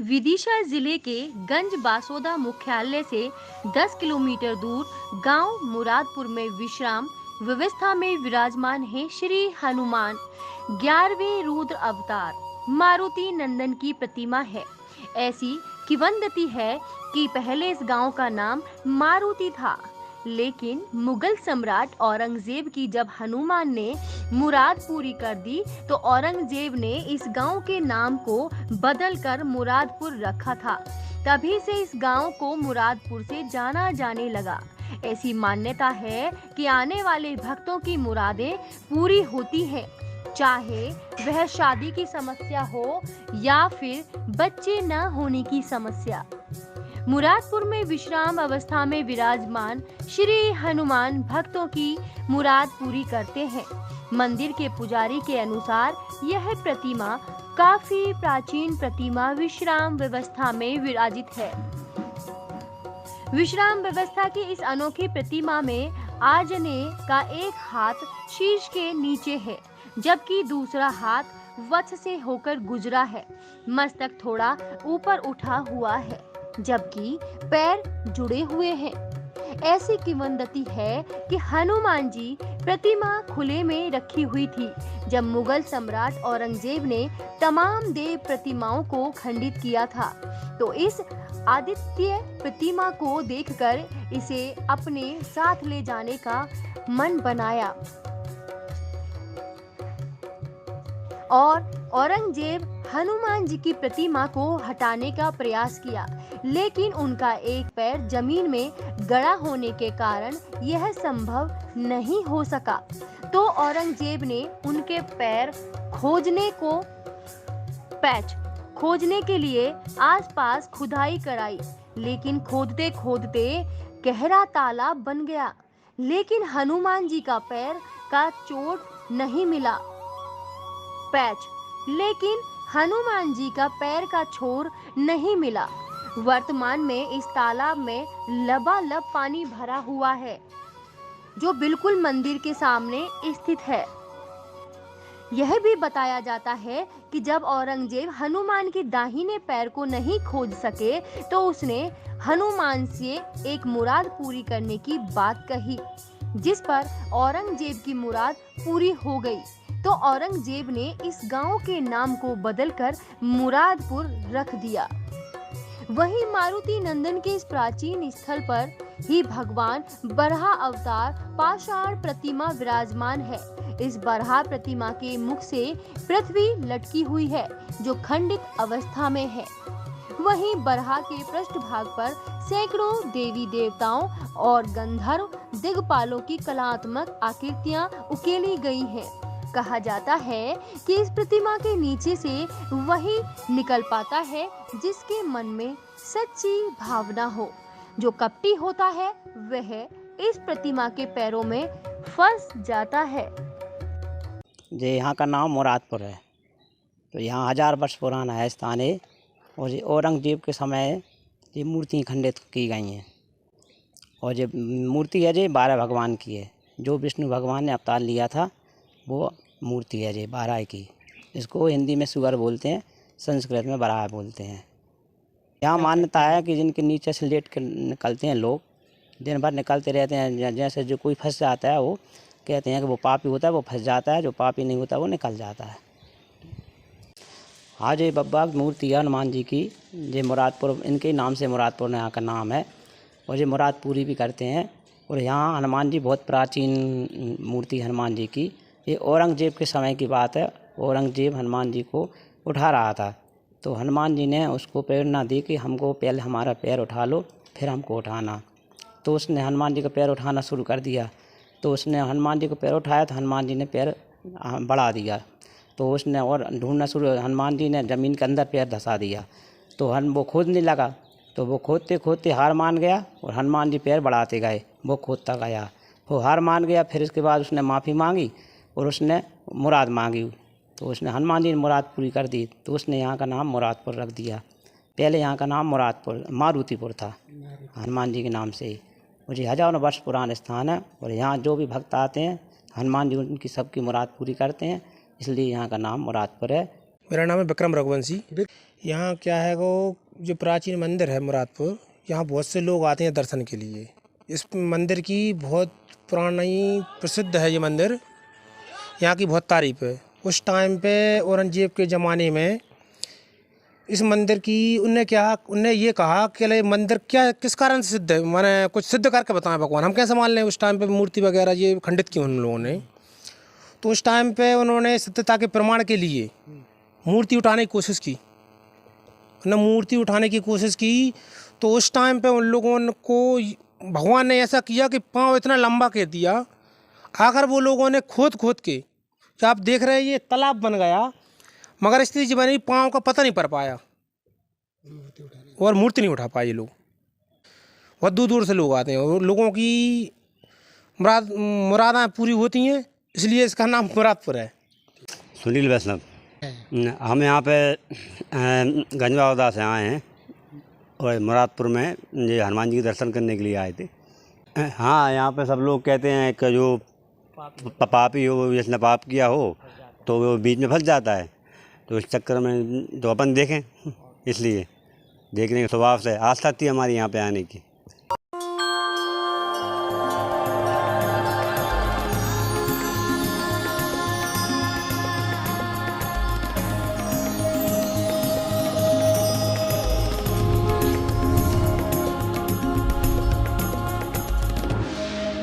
विदिशा जिले के गंज बासोदा मुख्यालय से 10 किलोमीटर दूर गांव मुरादपुर में विश्राम व्यवस्था में विराजमान है श्री हनुमान 11वें रुद्र अवतार मारुति नंदन की प्रतिमा है। ऐसी किंवदंती है कि पहले इस गांव का नाम मारुति था, लेकिन मुगल सम्राट औरंगजेब की जब हनुमान ने मुराद पूरी कर दी तो औरंगजेब ने इस गांव के नाम को बदलकर मुरादपुर रखा था। तभी से इस गांव को मुरादपुर से जाना जाने लगा। ऐसी मान्यता है कि आने वाले भक्तों की मुरादें पूरी होती हैं, चाहे वह शादी की समस्या हो या फिर बच्चे न होने की समस्या। मुरादपुर में विश्राम अवस्था में विराजमान श्री हनुमान भक्तों की मुराद पूरी करते हैं। मंदिर के पुजारी के अनुसार यह प्रतिमा काफी प्राचीन प्रतिमा विश्राम व्यवस्था में विराजित है। विश्राम व्यवस्था की इस अनोखी प्रतिमा में आजने का एक हाथ शीश के नीचे है, जबकि दूसरा हाथ वक्ष से होकर गुजरा है। मस्तक थोड़ा ऊपर उठा हुआ है, जबकि पैर जुड़े हुए हैं। ऐसी किंवदंती है कि हनुमान जी प्रतिमा खुले में रखी हुई थी जब मुगल सम्राट औरंगजेब ने तमाम देव प्रतिमाओं को खंडित किया था, तो इस आदित्य प्रतिमा को देखकर इसे अपने साथ ले जाने का मन बनाया और औरंगजेब हनुमान जी की प्रतिमा को हटाने का प्रयास किया, लेकिन उनका एक पैर जमीन में गड़ा होने के कारण यह संभव नहीं हो सका। तो औरंगजेब ने उनके पैर खोजने के लिए आसपास खुदाई कराई, लेकिन खोदते खोदते गहरा तालाब बन गया, लेकिन हनुमान जी का पैर का चोट नहीं मिला। लेकिन हनुमान जी का पैर का छोर नहीं मिला। वर्तमान में इस तालाब में लबालब पानी भरा हुआ है, जो बिल्कुल मंदिर के सामने स्थित है। यह भी बताया जाता है कि जब औरंगजेब हनुमान के दाहिने पैर को नहीं खोज सके तो उसने हनुमान से एक मुराद पूरी करने की बात कही, जिस पर औरंगजेब की मुराद पूरी हो गई। तो औरंगजेब ने इस गांव के नाम को बदलकर मुरादपुर रख दिया। वहीं मारुति नंदन के इस प्राचीन स्थल पर ही भगवान बरहा अवतार पाषाण प्रतिमा विराजमान है। इस बरहा प्रतिमा के मुख से पृथ्वी लटकी हुई है, जो खंडित अवस्था में है। वहीं बरहा के पृष्ठभाग पर सैकड़ों देवी देवताओं और गंधर्व दिग्पालों की कलात्मक आकृतियां उकेरी गई हैं। कहा जाता है कि इस प्रतिमा के नीचे से वही निकल पाता है जिसके मन में सच्ची भावना हो। जो कपटी होता है वह इस प्रतिमा के पैरों में फंस जाता है। ये यहाँ का नाम मुरादपुर है। तो यहाँ 1000 वर्ष पुराना है स्थान है, और ये औरंगजेब के समय ये मूर्ति खंडित की गई हैं। और ये मूर्ति है जो 12 भगवान की है। जो विष्णु भगवान ने अवतार लिया था वो मूर्ति है ये 12 की। इसको हिंदी में सुगर बोलते हैं, संस्कृत में बराह बोलते हैं। यहाँ मान्यता है कि जिनके नीचे से लेट कर निकलते हैं लोग, दिन भर निकलते रहते हैं। जैसे जो कोई फंस जाता है, वो कहते हैं कि वो पापी होता है वो फंस जाता है, जो पापी नहीं होता वो निकल जाता है। हाँ, ये बब्बा मूर्ति है हनुमान जी की। ये मुरादपुर इनके नाम से मुरादपुर यहाँ का नाम है, और ये मुराद पूरी भी करते हैं। और यहाँ हनुमान जी बहुत प्राचीन मूर्ति हनुमान जी की। ये औरंगजेब के समय की बात है। औरंगजेब हनुमान जी को उठा रहा था, तो हनुमान जी ने उसको प्रेरणा दी कि हमको पहले हमारा पैर उठा लो फिर हमको उठाना। तो उसने हनुमान जी का पैर उठाना शुरू कर दिया। तो उसने हनुमान जी को पैर उठाया तो हनुमान जी ने पैर बढ़ा दिया। तो उसने और ढूंढना शुरू, हनुमान जी ने ज़मीन के अंदर पैर धंसा दिया। तो वो खोदने लगा, तो वो खोदते खोदते हार मान गया, और हनुमान जी पैर बढ़ाते गए, वो खोदता गया। वो हार मान गया। फिर इसके बाद उसने माफ़ी मांगी और उसने मुराद मांगी। तो उसने हनुमान जी ने मुराद पूरी कर दी, तो उसने यहाँ का नाम मुरादपुर रख दिया। पहले यहाँ का नाम मारुतिपुर था हनुमान जी के नाम से ही। और ये 1000 वर्ष पुराना स्थान है, और यहाँ जो भी भक्त आते हैं हनुमान जी उनकी सबकी मुराद पूरी करते हैं, इसलिए यहाँ का नाम मुरादपुर है। मेरा नाम है विक्रम रघुवंशी। यहाँ क्या है वो जो प्राचीन मंदिर है मुरादपुर, यहाँ बहुत से लोग आते हैं दर्शन के लिए। इस मंदिर की बहुत पुरानी प्रसिद्ध है ये मंदिर, यहाँ की बहुत तारीफ है। उस टाइम पे औरंगजेब के ज़माने में इस मंदिर की उनने ये कहा कि ये मंदिर क्या किस कारण से सिद्ध है, माने कुछ सिद्ध करके बताएं भगवान, हम कैसे मान लें। उस टाइम पे मूर्ति वगैरह ये खंडित की उन लोगों ने। तो उस टाइम पे उन्होंने सत्यता के प्रमाण के लिए मूर्ति उठाने की कोशिश की। मूर्ति उठाने की कोशिश की तो उस टाइम पे उन लोगों को भगवान ने ऐसा किया कि पाँव इतना लंबा कर दिया। आखिर वो लोगों ने खोद खोद के, जो आप देख रहे हैं ये तालाब बन गया, मगर स्थिति बनी पाँव का पता नहीं पड़ पाया और मूर्ति नहीं उठा पाए। ये लोग बहुत दूर दूर से लोग आते हैं और लोगों की मुरादें पूरी होती हैं, इसलिए इसका नाम मुरादपुर है। सुनील वैष्णव। हम यहाँ पे गंजवावदा से आए हैं और मुरादपुर में ये हनुमान जी के दर्शन करने के लिए आए थे। हाँ, यहाँ पे सब लोग कहते हैं कि जो पापी हो, जिसने पाप किया हो तो वो बीच में फंस जाता है। तो इस चक्कर में तो अपन देखें, इसलिए देखने के स्वभाव से आस्था थी हमारी यहाँ पे आने की।